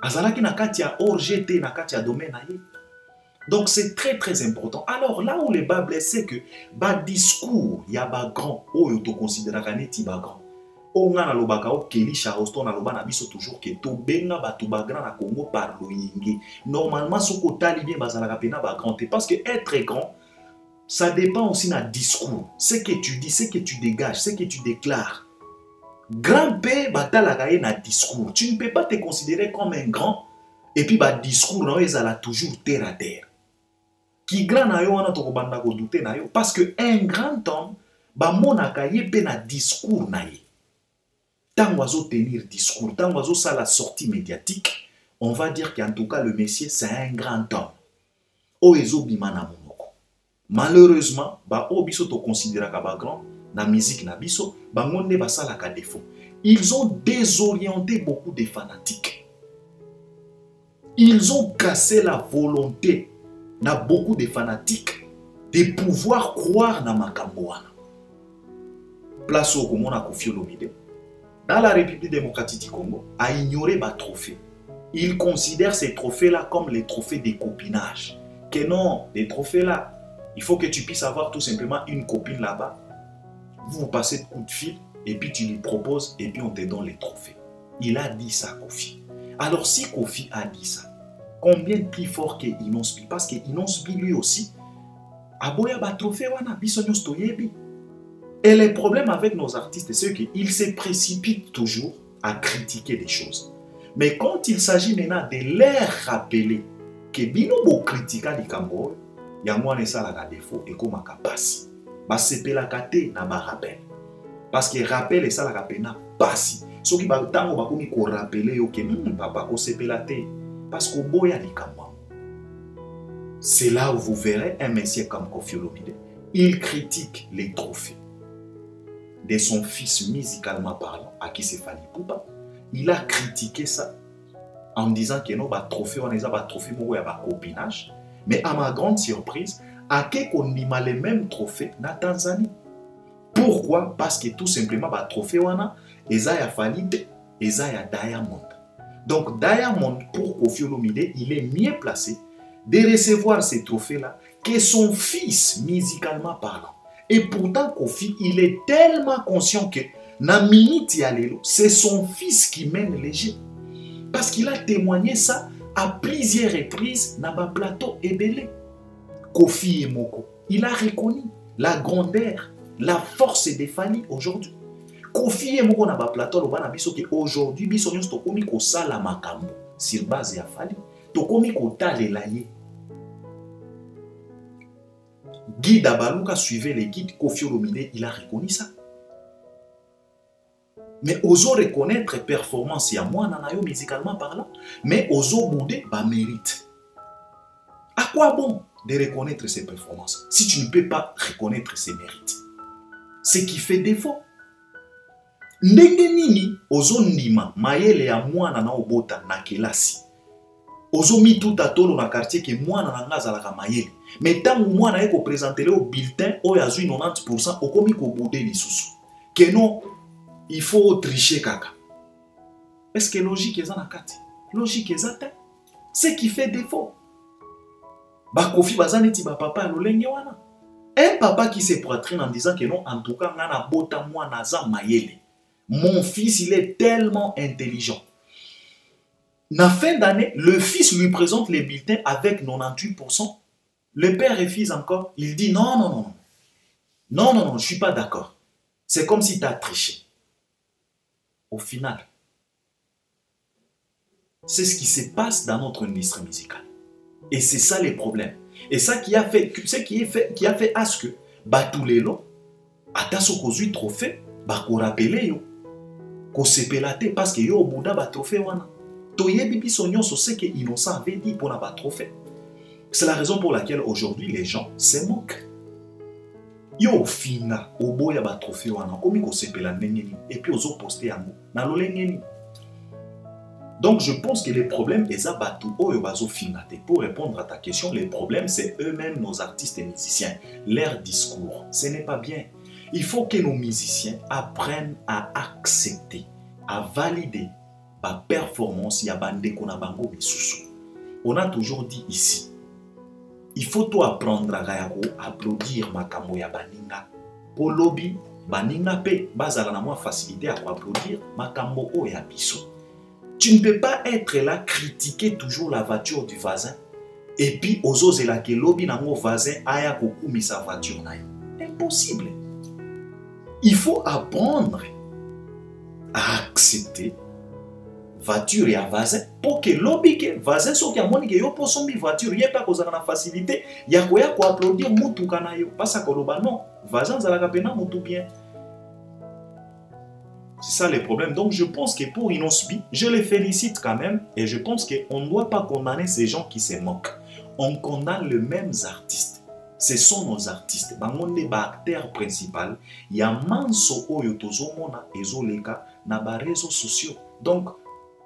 Speaker 1: Azalaki na kati ya hors GT na kati ya domaine na ye. Donc c'est très très important. Alors là où les bas blessés que ba discours ya ba grand oyo to considéraka neti ba grand. O nga na lobaka o Kelly Charleston na loba na biso toujours que to benga ba to ba grand na Congo par loyenge. Normalement soko tali bien bazalaka pena ba grand parce que être grand ça dépend aussi na discours. Ce que tu dis, ce que tu dégages, ce que tu déclares. Grand P batalaka ye na discours. Tu ne peux pas te considérer comme un grand et puis ba discours na ezala toujours terre à terre. Qui grand na yo wana to ko banda ko douter na yo parce que un grand homme ba monaka ye pe na discours na ye. Tant oiseau tenir discours, tant oiseau ça la sortie médiatique, on va dire qu'en tout cas le monsieur c'est un grand homme. Oezo bimana monoko. Malheureusement, ba obiso to considéra ka ba grand na musique na biso, ba ngonde ba sala ka défaut. Ils ont désorienté beaucoup de fanatiques. Ils ont cassé la volonté na beaucoup de fanatiques de pouvoir croire na makambo wana. Place au komona Koffi Olomide. Dans la République démocratique du Congo, a ignoré les trophées. Il considère ces trophées-là comme les trophées de copinage. Que non, les trophées-là, il faut que tu puisses avoir tout simplement une copine là-bas. Vous passez de coup de fil et puis tu lui proposes et puis on te donne les trophées. Il a dit ça, Koffi. Alors si Koffi a dit ça, combien de plus fort que Inospi? Parce que Inospi lui aussi, aboya ba trophée wana bisonyos toyebi. Et le problème avec nos artistes, c'est qu'ils se précipitent toujours à critiquer des choses. Mais quand il s'agit maintenant de leur rappeler que bino bo critica di kambo, ya mwana sala ka défaut et comme kapasi. Ba sepela kate na ba rappel. Parce que rappel et sala ka pena pasi. Soki ba tango ba komi ko rappeler yo ke papa ko sepela te parce que boya di kambo. C'est là où vous verrez un monsieur comme Koffi Olomide. Il critique les trophées. de son fils musicalement parlant, à qui c'est Fally Ipupa, il a critiqué ça en disant que non, trophée, on a trophée, copinage. Mais à ma grande surprise, à qui qu'on a les mêmes trophées dans la Tanzanie. Pourquoi? Parce que tout simplement, trophée, on a, ils ont Fally, ils ont Diamond. Donc, Diamond, pour Koffi Olomide, il est mieux placé de recevoir ces trophées-là que son fils, musicalement parlant. Et pourtant, Koffi, il est tellement conscient que, na minute yalelo, c'est son fils qui mène les jeux. Parce qu'il a témoigné ça à plusieurs reprises dans le plateau Ebele. Koffi Emoko, il a reconnu la grandeur, la force des Fally aujourd'hui. Koffi Emoko na ba plateau lo bana biso ke aujourd'hui biso nyonso tokomi ko sala makambo sur base ya Fally. Tokomi ko talela ye. Guy Dabalouka suivait les guides, Koffi Olomide, il a reconnu ça. Mais oso reconnaître performance ya moi nanayo musicalement parlant, mais oso boudé ba mérite. À quoi bon de reconnaître ses performances si tu ne peux pas reconnaître ses mérites? Ce qui fait défaut. Ndenge nini ozo ndima mayele ya mwana na obota na kelasi. Ozo mi tout à tolo na quartier que mwana na nga zalaka mayele. Mais tant mwana eko présenter le bulletin oyo azui 90% okomi ko bouder lisusu. Que non, il faut tricher kaka. Est-ce que logique eza na kati? Logique eza te. Ce qui fait défaut. Ba Koffi bazaneti ba papa lolenge wana. Un papa qui se poitrine en disant que non, en tout cas, ngana bota mwana za mayele. Mon fils, il est tellement intelligent. Na fin d'année, le fils lui présente les bulletins avec 98%. Le père refuse encore. Il dit non, non, non, non. Non, non, non, je ne suis pas d'accord. C'est comme si tu as triché. Au final, c'est ce qui se passe dans notre industrie musicale. Et c'est ça les problèmes. Et ça qui a fait, qui a fait à ce que Batulelo, Ataso Kozui trophée, ko rappelé yo. Ko sepelate parce que yo Bouddha ba trophée wana. Toye bibi sonyon so ce que innocent avait dit pour la trophée. C'est la raison pour laquelle aujourd'hui les gens se moquent. Yo fina oboya ba trophée wana komi ko sepela nengeni et puis ozo poster yango na lolengeni. Donc je pense que les problèmes eza batu oyo bazo finate. Pour répondre à ta question, les problèmes c'est eux-mêmes nos artistes et musiciens, leur discours. Ce n'est pas bien. Il faut que nos musiciens apprennent à accepter, à valider la performance ya bande kona bango bisusu. On a toujours dit ici, il faut tout apprendre à applaudir makambo ya baninga. Pour lobby, baninga pe bazala na moi facilité à applaudir makambo o ya biso. Tu ne peux pas être là, critiquer toujours la voiture du voisin et puis oser la que lobby na mon voisin aya kokumi sa voiture na yo. Impossible. Il faut apprendre à accepter voiture et voisin pour que lobby que voisin soit qui a moni que yo pour son voiture y a pas cause na facilité ya ko applaudir mutu kana yo pas ça koloba non voisin za la kapena mutu bien. C'est ça le problème. Donc je pense que pour Inosbi, je les félicite quand même et je pense qu'on ne doit pas condamner ces gens qui se moquent. On condamne les mêmes artistes. Ce sont nos artistes. Bangonde ba acteur principal, ya manso oyo tozomona ezoleka na ba réseaux sociaux. Donc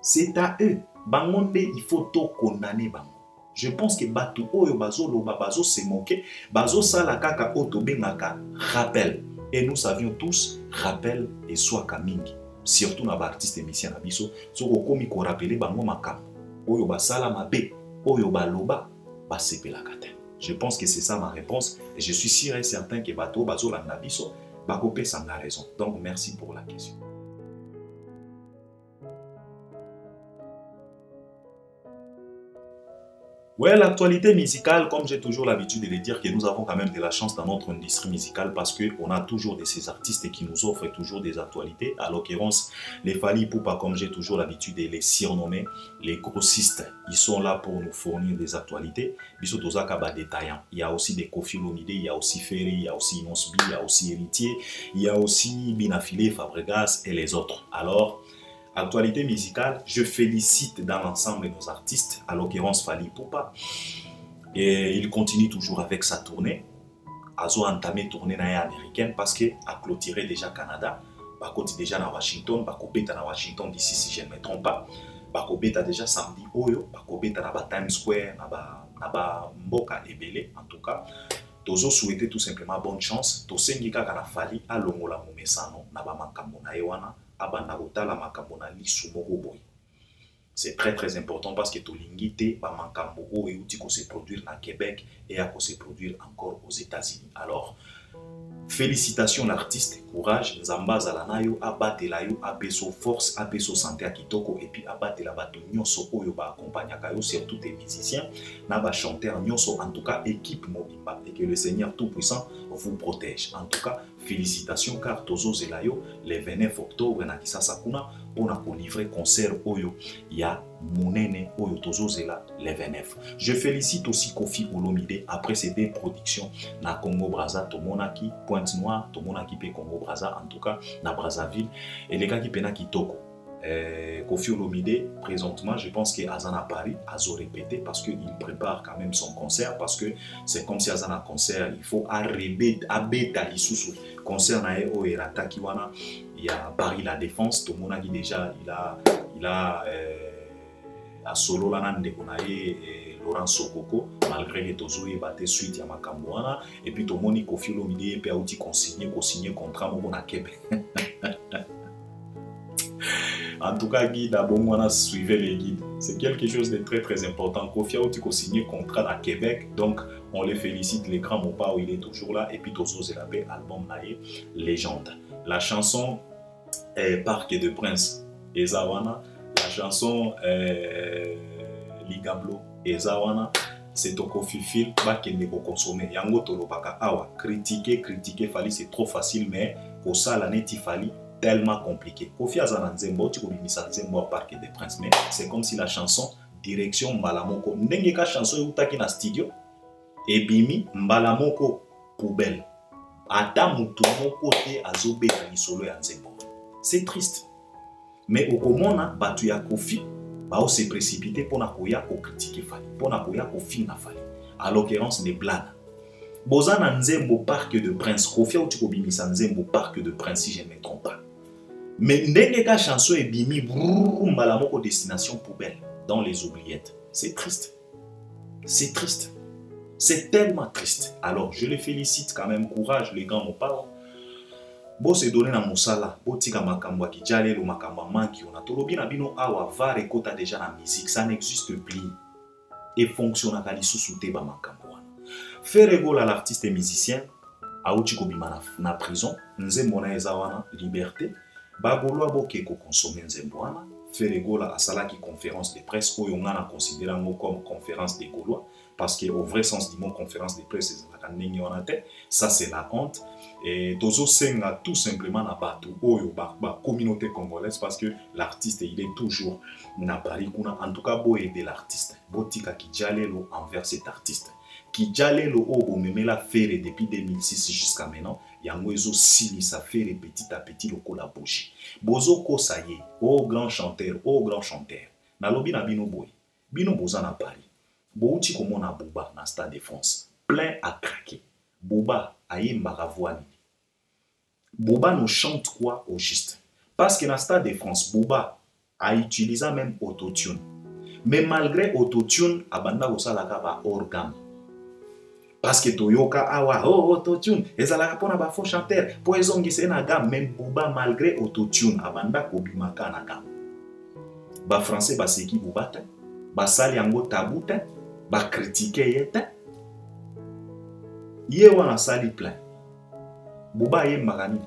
Speaker 1: c'est à eux. Bangonde il faut tout condamner bango. Je pense que batu oyo bazo loba bazo se moquer, bazo sala kaka otobengaka rappel. Et nous savions tous, rappel et soit kamingi. Surtout dans les artistes et musiciens nabiso, so ko komi ko rappeler bango makambo. Oyo basala mabe, oyo baloba, basepela kata. Je pense que c'est ça ma réponse et je suis sûr et certain que bato bazo la nabiso, bakope sanga raison. Donc merci pour la question. Ouais, l'actualité musicale, comme j'ai toujours l'habitude de le dire, que nous avons quand même de la chance dans notre industrie musicale parce qu'on a toujours de ces artistes qui nous offrent toujours des actualités. À l'occurrence, les Fally Ipupa, comme j'ai toujours l'habitude de les surnommer, les grossistes, ils sont là pour nous fournir des actualités. Biso Tozaka ba détaillant. Il y a aussi des Koffi Olomide, il y a aussi Ferry, il y a aussi Inosbi, il y a aussi Héritier, il y a aussi Binafile, Fabregas et les autres. Alors, actualité musicale, je félicite dans l'ensemble nos artistes, à l'occurrence Fally Ipupa. Et il continue toujours avec sa tournée. azo entamé tournée américaine parce que a clôturé déjà Canada, bakoti déjà na Washington, bakobeta na Washington d'ici si je ne me trompe pas, bakobeta déjà samedi oyo, bakobeta na ba Times Square, na ba mboka ebele. En tout cas, tozo souhaiter tout simplement bonne chance. Tosengi kaka na fali alongola momesano na ba makambo na ye wana abanda kotala makambo na lisu moko boy. C'est très très important parce que tolingi te ba makambo oyo euti ko se produire na Québec et à se produire encore aux États-Unis. Alors félicitations l'artiste, courage, nzamba zalanayo abatela yo apeso force, apeso santé à kitoko et puis abatela bato nyonso oyo ba accompagnaka yo, surtout des musiciens, na ba chanteur nyonso, en tout cas équipe mobimba, et que le Seigneur tout-puissant vous protège. En tout cas, félicitations car tozo zelayo le 29 octobre na Kisasa kuna on a livré concert oyo ya monene oyo tozo zela le 29. Je félicite aussi Koffi Olomide après ses deux productions na Congo Brazza, Tomonaki Pointe Noire, Tomonaki pe Congo Brazza, en tout cas na Brazzaville et les gars qui pena kitoko. Koffi Olomide présentement je pense que Azan à Paris Azo répété parce qu'il prépare quand même son concert, parce que c'est comme si Azan a concert il faut arrêter abeta lisusu concert na o erata kiwana. Il y a Paris La Défense, tout le monde a dit déjà, il a à solo là Laurent Sokoko, malgré que Tozo est battu suite à Makambouana, et puis tout le monde a Koffi Olomide peut aussi consigner contrat à Québec. En tout cas, guide à Bomwana suivez les guides. C'est quelque chose de très très important. Koffi a aussi signé contrat à Québec, donc on les félicite, les grands Mopa où il est toujours là, et puis Tozo Zelabé, album naïe, légende. La chanson Parc de Prince Ezawana, la chanson Ligablo Ezawana, c'est au Koffi Fil, pas qu'il ne peut consommer. Yango Tolopaka Awa, critiquer, fali c'est trop facile, mais pour ça l'année Tifali tellement compliqué. Koffi Azana Nzembo, tu peux ça Nzembo Parc de Prince, mais c'est comme si la chanson direction Mbalamoko, n'engeka chanson utaki na studio, et bimi Mbalamoko poubelle. Ata mutu côté azobeka ni solo ya Nzembo. C'est triste. Mais au komona batu ya Koffi ba se précipiter pour na koya ko critiquer fali, pour na koya ko filma fali. À l'occurrence des blagues. Bozana Nzembo Parc de Prince, Koffi ou tu bimisa Nzembo Parc de Prince si je ne me trompe pas. Mais ndenge ka chanson e bimi Mbalamoko destination poubelle dans les oubliettes. C'est triste. C'est triste. C'est tellement triste. Alors, je les félicite quand même. Courage, les gars, mon parle. Bo se donner na mosala. Bo tika makamba ki jale lo makamba manki. On a tolobi na bino awa va rekota déjà la musique. Ça n'existe plus. Et fonctionne à lisusu te ba makambo. Faire rigoler l'artiste et musicien. Aouti ko bima na prison. Nzembo na ezawana liberté. Bagolo aboke ko consommer nzembo wana. Faire rigoler à salaki conférence de presse. Oyo ngana considéré comme conférence des Gaulois. Parce qu'au vrai sens du mot conférence de presse, ça c'est la honte. Et Tozo Senga tout simplement na batu oyo ba communauté congolaise parce que l'artiste il est toujours na Paris. En tout cas, beau aider l'artiste. Botika qui jalelo envers cet artiste. Qui jalelo o memela faire depuis 2006 jusqu'à maintenant. Yango ezo sili sa faire petit à petit le kola bouche. Bozo ko ça y est, oh grand chanteur, oh grand chanteur. Na lobi na bino boy. Bino boza na Paris. Bouti comme on a Bouba dans Stade de France, plein à craquer. Bouba aïe maravouani. Bouba nous chante quoi au juste? Parce que dans Stade de France, Bouba a utilisé même autotune. Mais malgré autotune, abanda osalaka ba organe. Parce que Toyoka awa oh autotune, ezalaka pona ba faux chanteur, po ezongise na gamme même Bouba malgré autotune abanda kobimaka na gamme. Ba français ba seki Bouba te, ba sali yango tabou te. Ba critiquer yete ye wana sali plein Bouba ye magani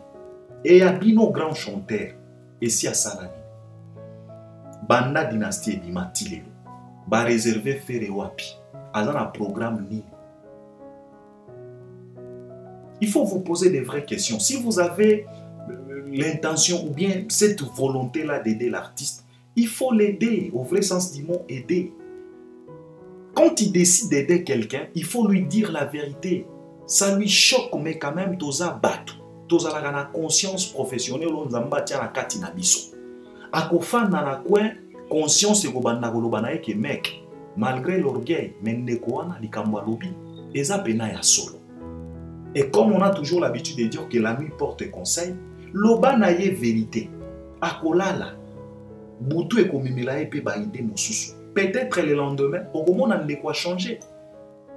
Speaker 1: et ya bino grand chanteur et si a salani banda dynastie di matilelo ba réserver faire wapi azana programme ni. Il faut vous poser des vraies questions. Si vous avez l'intention ou bien cette volonté là d'aider l'artiste, il faut l'aider au vrai sens du mot aider. Quand il décide d'aider quelqu'un, il faut lui dire la vérité. Ça lui choque, mais quand même, toza batu. Toza la conscience professionnelle, on zamba tia na kati na biso. Akofan na na coin, conscience ko banda ko lobana ke mec, malgré l'orgueil, mais ndeko wana likambo lobi, eza pena ya solo. Et comme on a toujours l'habitude de dire que la nuit porte conseil, loba na ye vérité. Akolala. Boutou et komimela et pe ba idée mosusu. Peut-être le lendemain, au moment où on a quoi changer.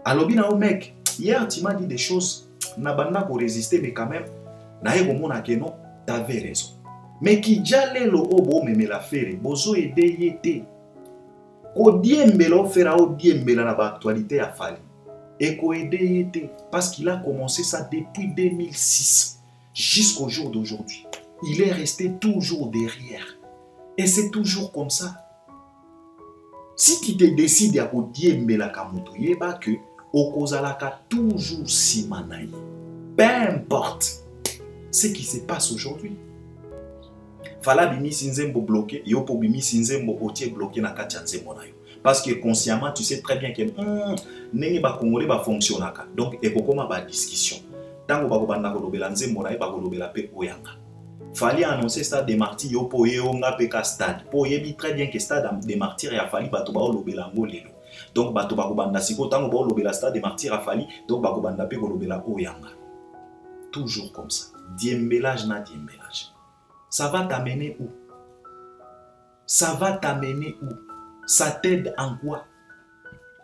Speaker 1: Alors bien mec, hier tu m'as dit des choses, n'a banda pour résister mais quand même, na ye komona que non, t'avais raison. Mais qui jale lo obo meme la faire, bozo ede yete. Ko diembela ofera o diembela na ba actualité a fali. Et ko ede yete parce qu'il a commencé ça depuis 2006 jusqu'au jour d'aujourd'hui. Il est resté toujours derrière. Et c'est toujours comme ça. Si tu te décides à diembela kamuto yeba que okozalaka toujours simanaï. Peu importe ce qui se passe aujourd'hui. Fala bimi sinzembo bloqué, yo po bimi sinzembo otie bloqué na kati nzembo na yo. Parce que consciemment tu sais très bien que nenge ba congolais ba fonctionnaka. Donc ekokoma ba discussion. Tango ba ko banda ko lobela nzembo na ye ba ko lobela pe oyanga. Fallait annoncer stade des martyrs yo po ye onga pe ka stade. Po yebi très bien que stade des martyrs ya fali bato ba lobela ngo lelo. Donc bato ba ko banda siko tango ba lobela stade des martyrs a fali donc ba ko banda pe ko lobela oyanga. Toujours comme ça. Diembelage na diembelage. Ça va t'amener où? Ça va t'amener où? Ça t'aide en quoi?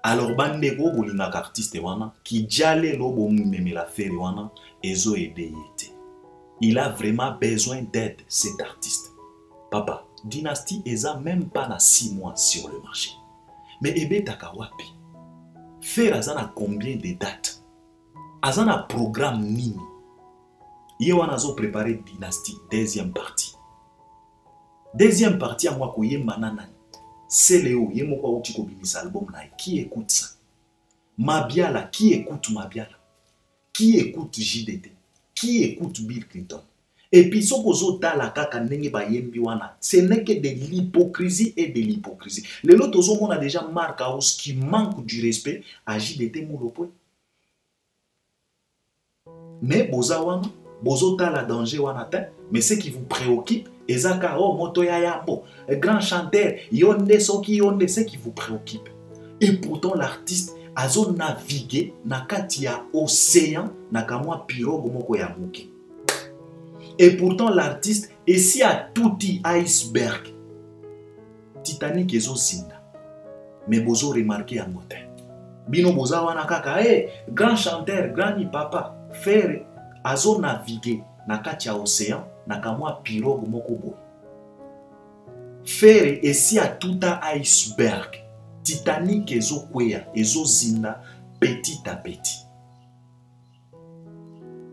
Speaker 1: Alors, bandego bolinga artiste wana qui jale lobo meme la faire wana ezo ede yete. Il a vraiment besoin d'aide cet artiste. Papa, Dynasty eza même pas na 6 mois sur le marché. Mais ebe takawapi. Faire azana combien de dates? Azana programme nini? Yewana zo préparé Dynasty deuxième partie. Deuxième partie à moi koye manana. C'est Léo yemo kwa uti ko bimisa album na qui écoute ça? Mabiala qui écoute Mabiala? Qui écoute JDT? Qui écoute Bill Clinton? Et puis sokozo tala kaka ndenge ba yembi wana, ce n'est que de l'hypocrisie et de l'hypocrisie. Les autres on a déjà marqué qui manque du respect à JDT Moulopo. Mais boza wana bozo tala danger wana te, mais ce qui vous préoccupe ezaka oh moto ya yambo grand chanteur yonde soki yonde, ce qui vous préoccupe. Et pourtant l'artiste azo naviguer na kati ya océan na kamwa pirogue moko ya muke. Et pourtant l'artiste esi a touti iceberg Titanic ezo zinda. Mais bozo remarquer yango te. Bino boza wana kaka grand chanteur grand papa faire azo naviguer na kati ya océan na kamwa pirogue moko boy. Faire esi a tuta iceberg Titanic ezo kweya ezo zinda petit à petit.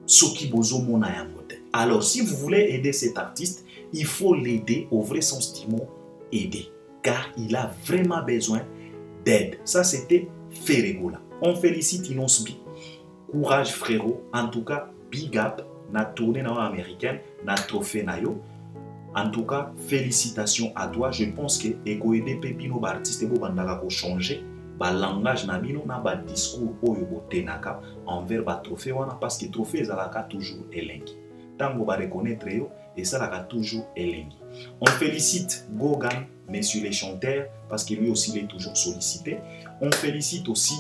Speaker 1: Soki bozo mona yango te. Alors si vous voulez aider cet artiste, il faut l'aider au vrai sens du mot aider, car il a vraiment besoin d'aide. Ça c'était Ferregola. On félicite Inosbi. Courage frérot. En tout cas, big up na tournée américaine, na trophée na yo. En tout cas, félicitations à toi. Je pense que eko aider pepino ba artiste bo bandaka ko changer ba langage na bino na ba discours oyo botenaka envers ba trophée wana parce que trophée ezalaka toujours elengi. Tango ba reconnaître yo et ça laka toujours elengi. On félicite Gogan, messieurs les chanteurs, parce que lui aussi il est toujours sollicité. On félicite aussi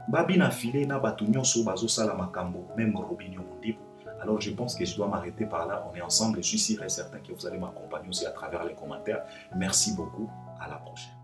Speaker 1: Babina Filé na batu nyonso bazo sala makambo, même Robinho Mondibo. Alors je pense que je dois m'arrêter par là. On est ensemble. Je suis sûr et certain que vous allez m'accompagner aussi à travers les commentaires. Merci beaucoup. À la prochaine.